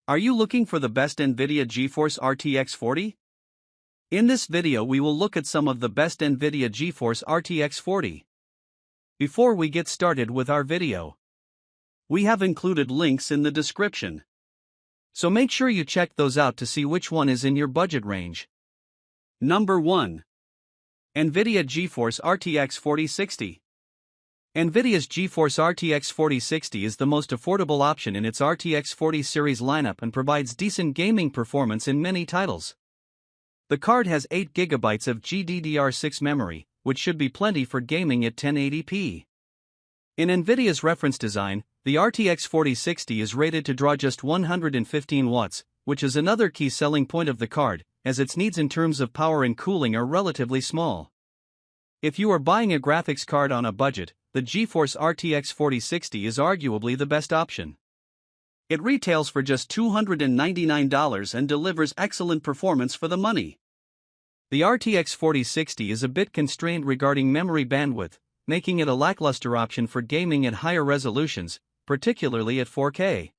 Are you looking for the best Nvidia GeForce RTX 40? In this video we will look at some of the best Nvidia GeForce RTX 40. Before we get started with our video, we have included links in the description. So make sure you check those out to see which one is in your budget range. Number 1. Nvidia GeForce RTX 4060. Nvidia's GeForce RTX 4060 is the most affordable option in its RTX 40 series lineup and provides decent gaming performance in many titles. The card has 8GB of GDDR6 memory, which should be plenty for gaming at 1080p. In Nvidia's reference design, the RTX 4060 is rated to draw just 115 watts, which is another key selling point of the card, as its needs in terms of power and cooling are relatively small. If you are buying a graphics card on a budget, the GeForce RTX 4060 is arguably the best option. It retails for just $299 and delivers excellent performance for the money. The RTX 4060 is a bit constrained regarding memory bandwidth, making it a lackluster option for gaming at higher resolutions, particularly at 4K.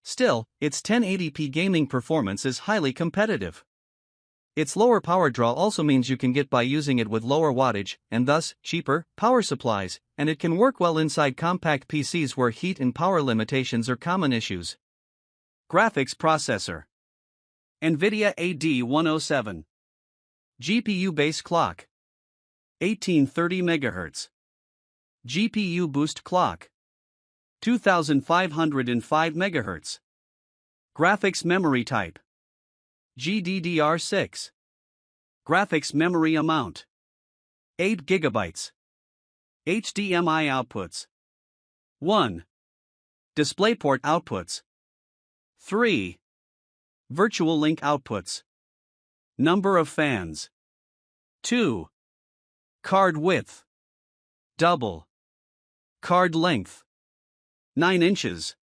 Still, its 1080p gaming performance is highly competitive. Its lower power draw also means you can get by using it with lower wattage, and thus, cheaper, power supplies, and it can work well inside compact PCs where heat and power limitations are common issues. Graphics processor: Nvidia AD107. GPU base clock: 1830 MHz. GPU boost clock: 2505 MHz. Graphics memory type: GDDR6. Graphics memory amount: 8GB. HDMI outputs: 1. DisplayPort outputs: 3. Virtual link outputs. Number of fans: 2. Card width: double. Card length: 9 inches.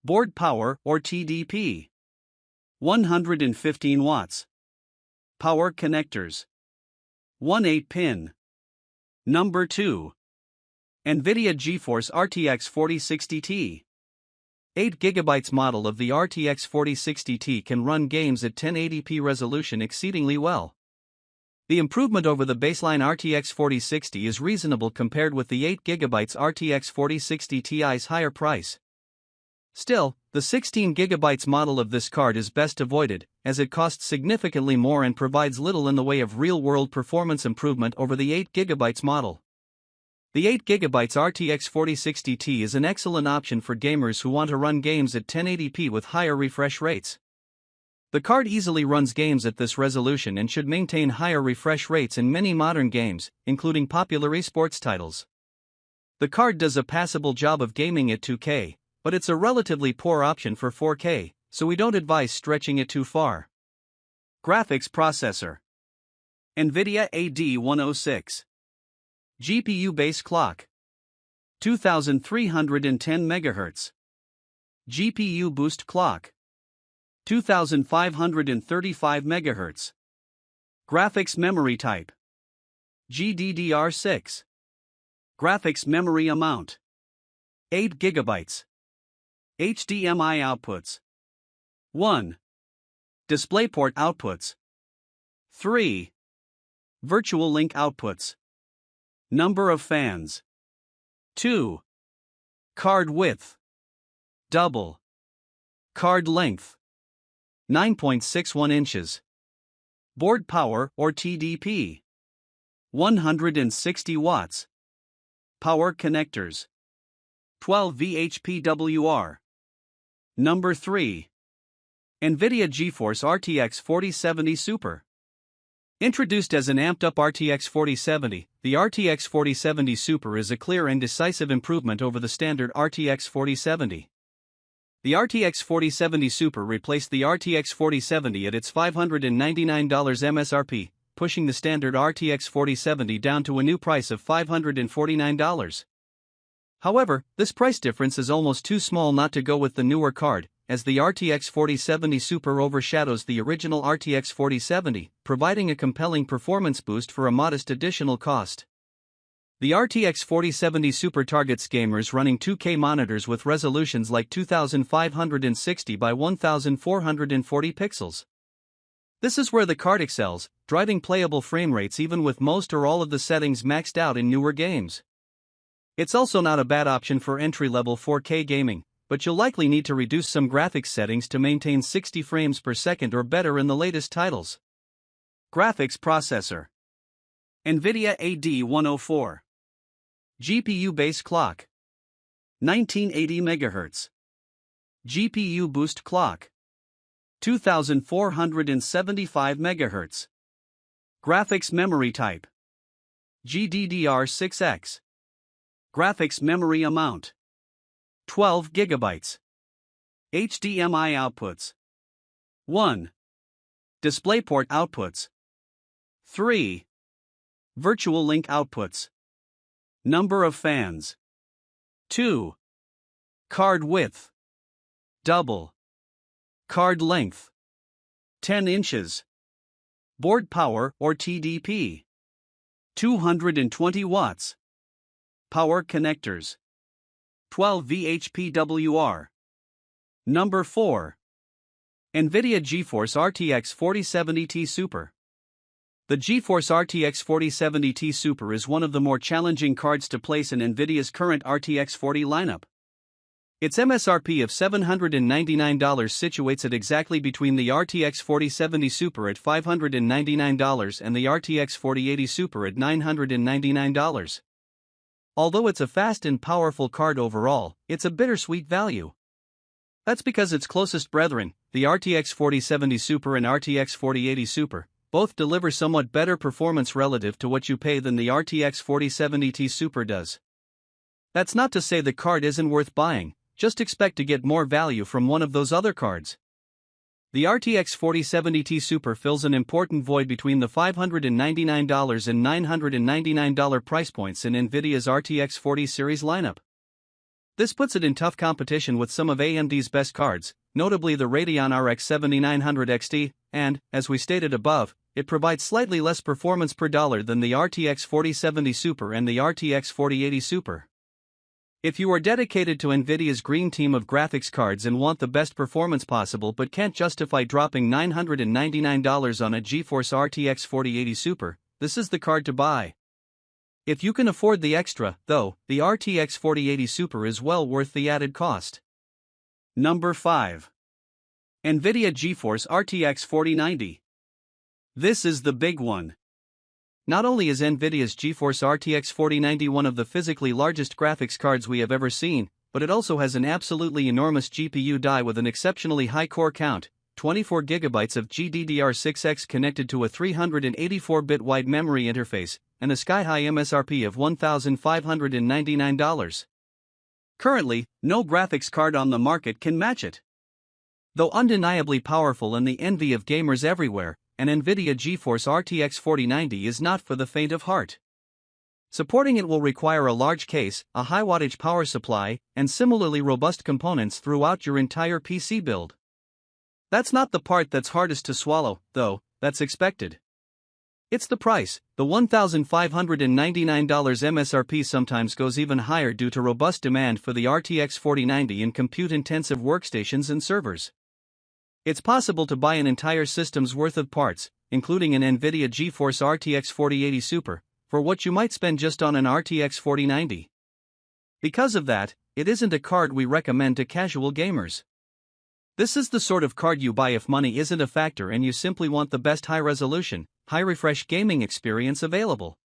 Board power or TDP: 115 watts. Power connectors: 1 8-pin. Number 2. Nvidia GeForce RTX 4060 Ti. 8GB model of the RTX 4060 Ti can run games at 1080p resolution exceedingly well. The improvement over the baseline RTX 4060 is reasonable compared with the 8GB RTX 4060 Ti's higher price. Still, the 16GB model of this card is best avoided, as it costs significantly more and provides little in the way of real-world performance improvement over the 8GB model. The 8GB RTX 4060 Ti is an excellent option for gamers who want to run games at 1080p with higher refresh rates. The card easily runs games at this resolution and should maintain higher refresh rates in many modern games, including popular esports titles. The card does a passable job of gaming at 2K, but it's a relatively poor option for 4K, so we don't advise stretching it too far. Graphics processor: Nvidia AD106. GPU base clock: 2310 MHz. GPU boost clock: 2535 MHz. Graphics memory type: GDDR6. Graphics memory amount: 8GB. HDMI outputs: 1. DisplayPort outputs: 3. Virtual link outputs. Number of fans: 2. Card width: double. Card length: 9.61 inches. Board power or TDP: 160 watts. Power connectors: 12 VHPWR. Number 3. Nvidia GeForce RTX 4070 Super. Introduced as an amped-up RTX 4070, the RTX 4070 Super is a clear and decisive improvement over the standard RTX 4070. The RTX 4070 Super replaced the RTX 4070 at its $599 MSRP, pushing the standard RTX 4070 down to a new price of $549. However, this price difference is almost too small not to go with the newer card, as the RTX 4070 Super overshadows the original RTX 4070, providing a compelling performance boost for a modest additional cost. The RTX 4070 Super targets gamers running 2K monitors with resolutions like 2560 by 1440 pixels. This is where the card excels, driving playable frame rates even with most or all of the settings maxed out in newer games. It's also not a bad option for entry-level 4K gaming, but you'll likely need to reduce some graphics settings to maintain 60 frames per second or better in the latest titles. Graphics processor: Nvidia AD104. GPU base clock: 1980 MHz. GPU boost clock: 2475 MHz. Graphics memory type: GDDR6X. Graphics memory amount: 12 GB. HDMI outputs: 1. DisplayPort outputs: 3. Virtual link outputs. Number of fans: 2. Card width: double. Card length: 10 inches. Board power or TDP: 220 watts. Power connectors: 12 VHPWR. Number 4. Nvidia GeForce RTX 4070 Super. The GeForce RTX 4070 Super is one of the more challenging cards to place in Nvidia's current RTX 40 lineup. Its MSRP of $799 situates it exactly between the RTX 4070 Super at $599 and the RTX 4080 Super at $999. Although it's a fast and powerful card overall, it's a bittersweet value. That's because its closest brethren, the RTX 4070 Super and RTX 4080 Super, both deliver somewhat better performance relative to what you pay than the RTX 4070 Super does. That's not to say the card isn't worth buying, just expect to get more value from one of those other cards. The RTX 4070 Super fills an important void between the $599 and $999 price points in Nvidia's RTX 40 series lineup. This puts it in tough competition with some of AMD's best cards, notably the Radeon RX 7900 XT, and, as we stated above, it provides slightly less performance per dollar than the RTX 4070 Super and the RTX 4080 Super. If you are dedicated to Nvidia's green team of graphics cards and want the best performance possible but can't justify dropping $999 on a GeForce RTX 4080 Super, this is the card to buy. If you can afford the extra, though, the RTX 4080 Super is well worth the added cost. Number 5. Nvidia GeForce RTX 4090. This is the big one. Not only is Nvidia's GeForce RTX 4090 one of the physically largest graphics cards we have ever seen, but it also has an absolutely enormous GPU die with an exceptionally high core count, 24 GB of GDDR6X connected to a 384-bit wide memory interface, and a sky-high MSRP of $1,599. Currently, no graphics card on the market can match it. Though undeniably powerful and the envy of gamers everywhere, an Nvidia GeForce RTX 4090 is not for the faint of heart. Supporting it will require a large case, a high-wattage power supply, and similarly robust components throughout your entire PC build. That's not the part that's hardest to swallow, though, that's expected. It's the price. The $1,599 MSRP sometimes goes even higher due to robust demand for the RTX 4090 in compute-intensive workstations and servers. It's possible to buy an entire system's worth of parts, including an Nvidia GeForce RTX 4080 Super, for what you might spend just on an RTX 4090. Because of that, it isn't a card we recommend to casual gamers. This is the sort of card you buy if money isn't a factor and you simply want the best high-resolution, high-refresh gaming experience available.